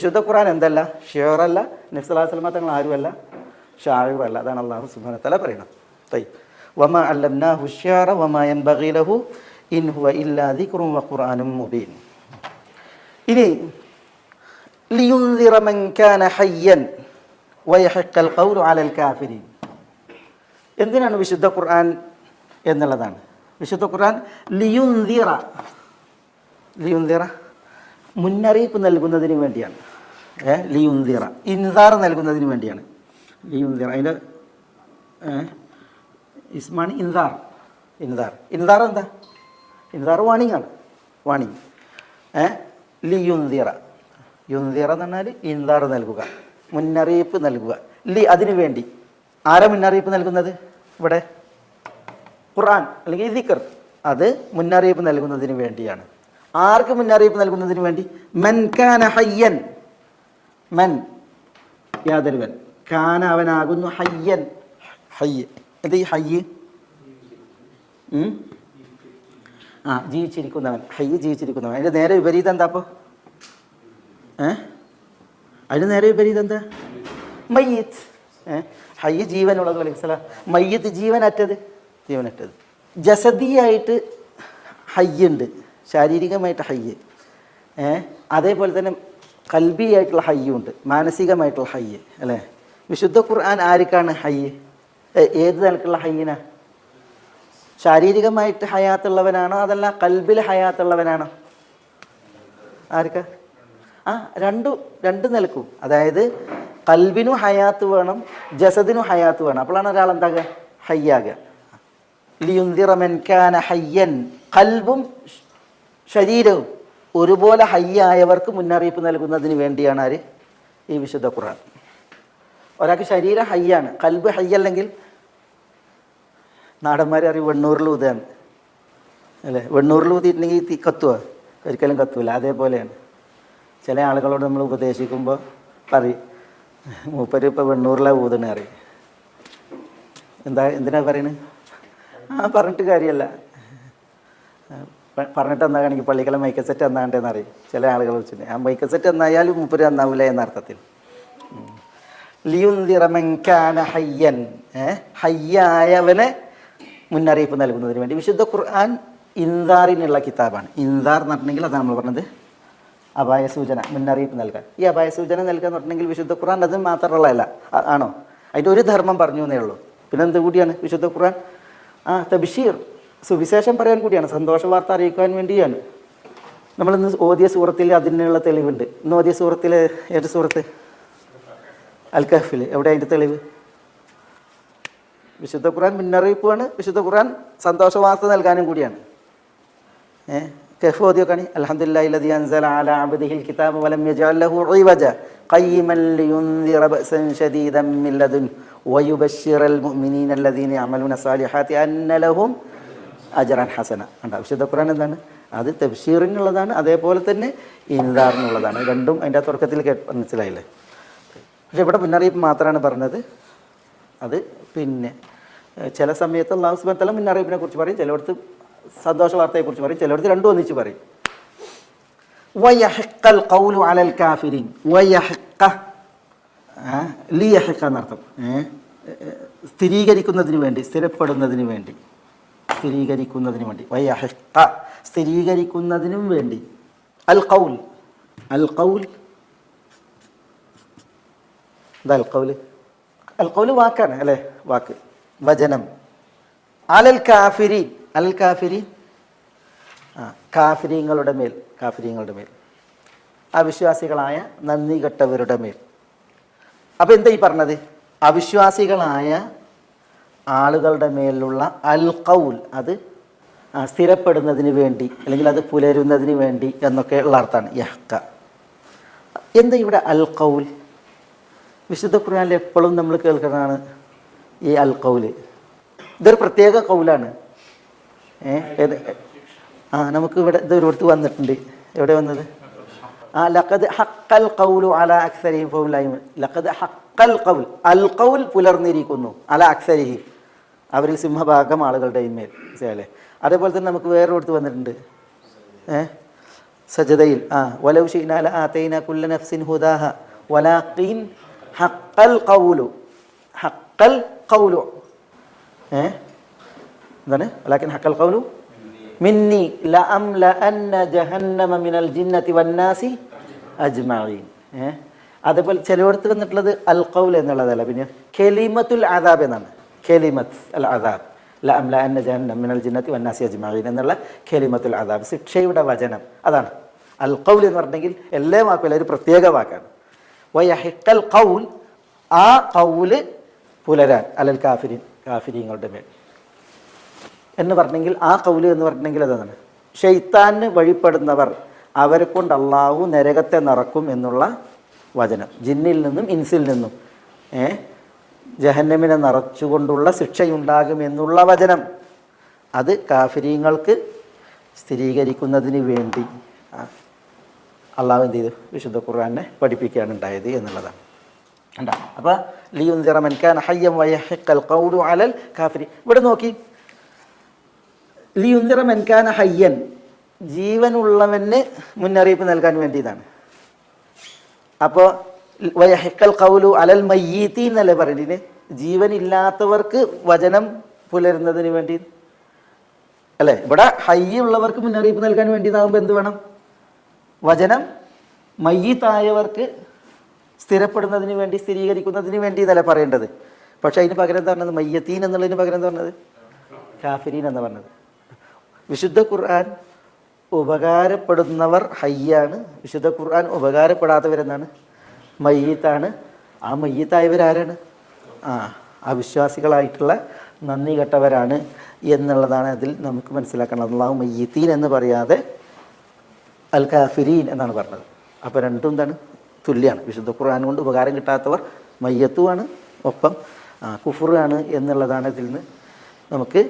വിശുദ്ധ ഖുർആൻ എന്തല്ല? ഷിയറല്ല, നബി സല്ലല്ലാഹു അലൈഹി വസല്ലം തങ്ങൾ ആരുമല്ല, ഷാഇറല്ല. അതാണ് അല്ലാഹു സുബ്ഹാനഹു വ തആല പറയുന്നത്. വമാ അല്ലംനാഹു അശ്ശിഅറ വമാ യൻബഗി ലഹു ഇൻ ഹുവ ഇല്ലാ ദിക്റുൻ വ ഖുർആനും മുബീൻ. ഇനി ലിയുൻദിറ മൻ കാന ഹയ്യൻ വയഹഖൽ ഖൗലു അലൽ കാഫിരീൻ. എന്തിനാണ് വിശുദ്ധ ഖുർആൻ എന്നുള്ളതാണ്. വിശുദ്ധ ഖുർആൻ ലിയുൻദിറ മുന്നറിയിപ്പ് നൽകുന്നതിന് വേണ്ടിയാണ്. ലിയുൻദിറ ഇൻസാർ നൽകുന്നതിന് വേണ്ടിയാണ്. ലിയുൻദിറ അതിൻ്റെ ഇസ്മാണ് ഇൻസാർ. എന്താ? ഇൻസാർ വാണിംഗ് ആണ്. വാണിംഗ്. ലിയുൻദിറ യുൻദിറ എന്ന് പറഞ്ഞാൽ ഇൻസാർ നൽകുക, മുന്നറിയിപ്പ് നൽകുക. അതിനു വേണ്ടി. ആരാ മുന്നറിയിപ്പ് നൽകുന്നത്? ഇവിടെ ഖുർആൻ അല്ലെങ്കിൽ ദിക്ർ. അത് മുന്നറിയിപ്പ് നൽകുന്നതിന് വേണ്ടിയാണ്. ആർക്ക് മുന്നറിയിപ്പ് നൽകുന്നതിന് വേണ്ടി? മൻ കാന ഹയ്യൻ. മൻ യാതൊരുവൻ. കാന അവനാകുന്നു. ഹയ്യൻ ഹയ്യ്. എന്ത് ഈ ഹയ്യ്? ജീവിച്ചിരിക്കുന്നവൻ. ഹയ്യ് ജീവിച്ചിരിക്കുന്നവൻ. അതിൻ്റെ നേരെ വിപരീതം എന്താ? അപ്പോൾ അതിന് നേരെ വിപരീതം എന്താ? മയ്യിത്ത്. ഹയ്യ് ജീവനുള്ളത് പോലെ. മയ്യിത്ത് ജീവനറ്റത്. ജസദിയായിട്ട് ഹയ്യുണ്ട്, ശാരീരികമായിട്ട് ഹയ്യ്. അതേപോലെ തന്നെ കൽബിയായിട്ടുള്ള ഹയ്യുണ്ട്, മാനസികമായിട്ടുള്ള ഹയ്യ് അല്ലേ? വിശുദ്ധ ഖുർആൻ ആർക്കാണ് ഹയ്യ്? ഏത് നിലക്കുള്ള ഹയ്യനാ? ശാരീരികമായിട്ട് ഹയാത്തുള്ളവനാണോ അതല്ല കൽബിൽ ഹയാത്തുള്ളവനാണോ? ആർക്കാ? രണ്ട് നിലക്കും. അതായത് കൽബിനും ഹയാത്ത് വേണം, ജസദിനും ഹയാത്ത് വേണം. അപ്പോഴാണ് ഒരാൾ എന്താകുക? ഹയ്യാകുക. ലിയുൻദിറ മൻ കാന ഹയ്യൻ. കൽബും ശരീരവും ഒരുപോലെ ഹയ്യായവർക്ക് മുന്നറിയിപ്പ് നൽകുന്നതിന് വേണ്ടിയാണ് ആര്? ഈ വിശുദ്ധ ഖുർആൻ. ഒരാൾക്ക് ശരീരം ഹയ്യാണ്, കൽബ് ഹയ്യല്ലെങ്കിൽ നാടന്മാരെ അറിയും വെണ്ണൂറിൽ ഊതാണ് അല്ലേ? വെണ്ണൂറിൽ ഊതിയിട്ടുണ്ടെങ്കിൽ കത്തുക? ഒരിക്കലും കത്തൂല. അതേപോലെയാണ് ചില ആളുകളോട് നമ്മൾ ഉപദേശിക്കുമ്പോൾ പറയും, മൂപ്പര് ഇപ്പോൾ വെണ്ണൂറിലാണ് ഊതണ അറിയും. എന്തിനാ പറയണത്? പറഞ്ഞിട്ട് കാര്യമല്ല. പറഞ്ഞിട്ട് എന്നാണെങ്കിൽ പള്ളിക്കല മൈക്കസെറ്റ് എന്നാണ്ടെന്ന് അറിയും ചില ആളുകൾ വെച്ചിട്ട്. ആ മൈക്കസെറ്റ് എന്നായാലും മൂപ്പര് എന്നാവില്ല എന്നർത്ഥത്തിൽ. ലിയുൻദിറ മൻ കാന ഹയ്യൻ. ഹയ്യായവനെ മുന്നറിയിപ്പ് നൽകുന്നതിന് വേണ്ടി. വിശുദ്ധ ഖുർആൻ ഇൻദാറിനുള്ള കിതാബാണ്. ഇൻദാർ എന്ന് പറഞ്ഞിട്ടുണ്ടെങ്കിൽ അതാണ് നമ്മൾ പറഞ്ഞത് അപായ സൂചന, മുന്നറിയിപ്പ് നൽകാൻ. ഈ അപായ സൂചന നൽകുക എന്ന് പറഞ്ഞിട്ടുണ്ടെങ്കിൽ വിശുദ്ധ ഖുർആൻ അത് മാത്രമുള്ളതല്ല. ആണോ? അതിൻ്റെ ഒരു ധർമ്മം പറഞ്ഞു എന്നേ ഉള്ളൂ. പിന്നെ എന്ത് കൂടിയാണ് വിശുദ്ധ ഖുർആൻ? തബ്ശീർ, സുവിശേഷം പറയാൻ കൂടിയാണ്, സന്തോഷ വാർത്ത അറിയിക്കാൻ വേണ്ടിയാണ്. നമ്മളിന്ന് ഓതിയ സൂറത്തിൽ അതിനുള്ള തെളിവുണ്ട്. ഇന്ന് ഓതിയ സൂറത്തിൽ ഏത് സൂറത്ത്? അൽ കഹ്ഫിൽ. എവിടെ അതിൻ്റെ തെളിവ്? വിശുദ്ധ ഖുർആൻ മുന്നറിയിപ്പാണ്, വിശുദ്ധ ഖുർആൻ സന്തോഷ വാർത്ത നൽകാനും കൂടിയാണ്. കഹ്ഫ് ഓതിയൊക്കെയാണ് അൽഹംദുലില്ലാഹി ലദീ അൻസല അലാ അബ്ദിഹിൽ കിതാബ വലം യജഅൽ ലഹു ഇവജ ഖയ്യിമൻ ലിയുൻദിറ ബഅസൻ ശദീദൻ മിൻ ലദുൻ വയുബശ്ശിറൽ മുഅ്മിനീന അല്ലദീന യഅമലൂന സാലിഹാത്തി അന്ന ലഹും അജ്റൻ ഹസന. കണ്ടോ? വിശുദ്ധ ഖുർആൻ എന്താണ്? അത് തബ്ശീറിനുള്ളതാണ്, അതേപോലെ തന്നെ ഇൻദാറിനുള്ളതാണ്. രണ്ടും അതിൻ്റെ തുടക്കത്തിൽ മനസ്സിലായില്ലേ? പക്ഷെ ഇവിടെ മുന്നറിയിപ്പ് മാത്രമാണ് പറഞ്ഞത്. അത് പിന്നെ ചില സമയത്ത് അല്ലാഹു സുബ്ഹാനഹു വ തആല മുന്നറിയിപ്പിനെ കുറിച്ച് പറയും, ചിലയിടത്ത് സന്തോഷ വാർത്തയെക്കുറിച്ച് പറയും, ചിലയിടത്ത് രണ്ടും ഒന്നിച്ച് പറയും. വയഹഖൽ ഖൗലു അലൽ കാഫിരീൻ. വയഹഖ ലിയഹഖ എന്നർത്ഥം. സ്ഥിരീകരിക്കുന്നതിന് വേണ്ടി, സ്ഥിരപ്പെടുന്നതിന് വേണ്ടി, സ്ഥിരീകരിക്കുന്നതിന് വേണ്ടി. വയഹഖ സ്ഥിരീകരിക്കുന്നതിനും വേണ്ടി. അൽ ഖൗൽ. അൽ ഖൗൽ എന്താ? അൽ ഖൗൽ. അൽ ഖൗൽ വാക്കാണ് അല്ലേ? വാക്ക്, വചനം. അലൽ കാഫിരീൻ. അൽ കാഫിരീൻ കാഫിരീങ്ങളുടെ മേൽ. കാഫിരീങ്ങളുടെ മേൽ, അവിശ്വാസികളായ നന്ദി കെട്ടവരുടെ മേൽ. അപ്പം എന്താ ഈ പറഞ്ഞത്? അവിശ്വാസികളായ ആളുകളുടെ മേലുള്ള അൽ ഖൗൽ, അത് സ്ഥിരപ്പെടുന്നതിന് വേണ്ടി അല്ലെങ്കിൽ അത് പുലരുന്നതിന് വേണ്ടി എന്നൊക്കെ ഉള്ള അർത്ഥമാണ് യഹ്ക. എന്താ ഇവിടെ അൽ ഖൗൽ? വിശുദ്ധ ഖുർആനിൽ എപ്പോഴും നമ്മൾ കേൾക്കുന്നതാണ് ഈ അൽ ഖൗല്. ഇതൊരു പ്രത്യേക ഖൗലാണ്. നമുക്ക് ഇവിടെ ഇതൊരിടത്ത് വന്നിട്ടുണ്ട്. എവിടെ വന്നത്? ലഖദ് ഹഖൽ ഖൗലു അലാ അക്സരിഹിം ഫഹും ലാ യുമിനൂൻ. ലഖദ് ഹഖൽ ഖൗൽ, അൽ ഖൗൽ പുലർന്നിരിക്കുന്നു, അലാ അക്സരിഹിം അവരിൽ സിംഹഭാഗം ആളുകളുടെ മേൽ. മനസ്സിലായില്ലേ? അതേപോലെ തന്നെ നമുക്ക് വേറൊരിടത്ത് വന്നിട്ടുണ്ട് സജദയിൽ വലൗ ശിഅ്നാ ലആതൈനാ കുല്ല നഫ്സിൻ ഹുദാഹ വലാകിൻ ഹഖൽ ഖൗലു എന്താണ് വലാകിൻ ഹഖൽ ഖൗലു മിന്നി ലഅംലഅന്ന ജഹന്നമ മിനൽ ജിന്നതി വന്നാസി അജ്മഈൻ. അതേപോലെ ചിലയിടത്ത് വന്നിട്ടുള്ളത് അൽ ഖൗൽ എന്നുള്ളതല്ല, പിന്നെ കലിമത്തുൽ അദാബ് എന്നാണ്. കലിമത്ത് അൽ അദാബ് ലഅംലഅന്ന ജഹന്നമ മിനൽ ജിന്നതി വന്നാസി അജ്മഈൻ എന്നുള്ള കലിമത്തുൽ അദാബ്, ശിക്ഷയുടെ വചനം. അതാണ് അൽ ഖൗൽ എന്ന് പറഞ്ഞെങ്കിൽ എല്ലാ വാക്കുകളും ഒരു പ്രത്യേക വാക്കാണ്. വയഹിഖൽ ഖൗൽ, ആ ഖൗല് പുലരാൻ അലൽ കാഫിരീൻ, കാഫിരീങ്ങളുടെ മേൽ എന്ന് പറഞ്ഞെങ്കിൽ ആ ഖൗല് എന്ന് പറഞ്ഞെങ്കിൽ അതാണ് ഷെയ്ത്താന് വഴിപ്പെടുന്നവർ അവരെ കൊണ്ട് അള്ളാഹു നരകത്തെ നിറക്കും എന്നുള്ള വചനം. ജിന്നിൽ നിന്നും ഇൻസിൽ നിന്നും ജഹന്നമിനെ നിറച്ചുകൊണ്ടുള്ള ശിക്ഷയുണ്ടാകും എന്നുള്ള വചനം, അത് കാഫിരീങ്ങൾക്ക് സ്ഥിരീകരിക്കുന്നതിന് വേണ്ടി അള്ളാഹു എന്ത് ചെയ്തു? വിശുദ്ധ ഖുർആനെ പഠിപ്പിക്കുകയാണ് ഉണ്ടായത് എന്നുള്ളതാണ്. കണ്ടോ? അപ്പോൾ ലിയുൻദിറ മൻ കാന ഹയ്യൻ വയഹിഖൽ ഖൗലു അലൽ കാഫിരീൻ. ഇവിടെ നോക്കി, ലിയുൻദിറ മൻ കാന ഹയ്യൻ, ജീവനുള്ളവന് മുന്നറിയിപ്പ് നൽകാൻ വേണ്ടിയതാണ്. അപ്പോൾ വയഹിഖൽ ഖൗലു അലൽ മയ്യീത്തി എന്നല്ലേ പറയുന്നത്, ജീവനില്ലാത്തവർക്ക് വചനം പുലരുന്നതിന് വേണ്ടി അല്ലേ? ഇവിടെ ഹയ്യുള്ളവർക്ക് മുന്നറിയിപ്പ് നൽകാൻ വേണ്ടിയതാകുമ്പോൾ എന്ത് വേണം? വചനം മയ്യീത്തായവർക്ക് സ്ഥിരപ്പെടുന്നതിന് വേണ്ടി, സ്ഥിരീകരിക്കുന്നതിന് വേണ്ടി എന്നല്ല പറയേണ്ടത്. പക്ഷെ അതിന് പകരം എന്താ പറഞ്ഞത്? മയ്യത്തീൻ എന്നുള്ളതിന് പകരം എന്താ പറഞ്ഞത്? കാഫിരീൻ എന്ന് പറഞ്ഞത്. വിശുദ്ധ ഖുർആൻ ഉപകാരപ്പെടുന്നവർ ഹയ്യാണ്, വിശുദ്ധ ഖുർആൻ ഉപകാരപ്പെടാത്തവരെന്നാണ്? മയ്യത്താണ്. ആ മയ്യത്തായവരാരാണ്? അവിശ്വാസികളായിട്ടുള്ള നന്ദി കെട്ടവരാണ് എന്നുള്ളതാണ് അതിൽ നമുക്ക് മനസ്സിലാക്കണം. അല്ലാഹു മയ്യത്തീൻ എന്ന് പറയാതെ അൽ കാഫിരീൻ എന്നാണ് പറഞ്ഞത്. അപ്പോൾ രണ്ടും എന്താണ്? തുല്യമാണ്. വിശുദ്ധ ഖുർആൻ കൊണ്ട് ഉപകാരം കിട്ടാത്തവർ മയ്യത്തുമാണ്, ഒപ്പം കുഫ്റാണ് എന്നുള്ളതാണ് ഇതിൽ നിന്ന് നമുക്ക്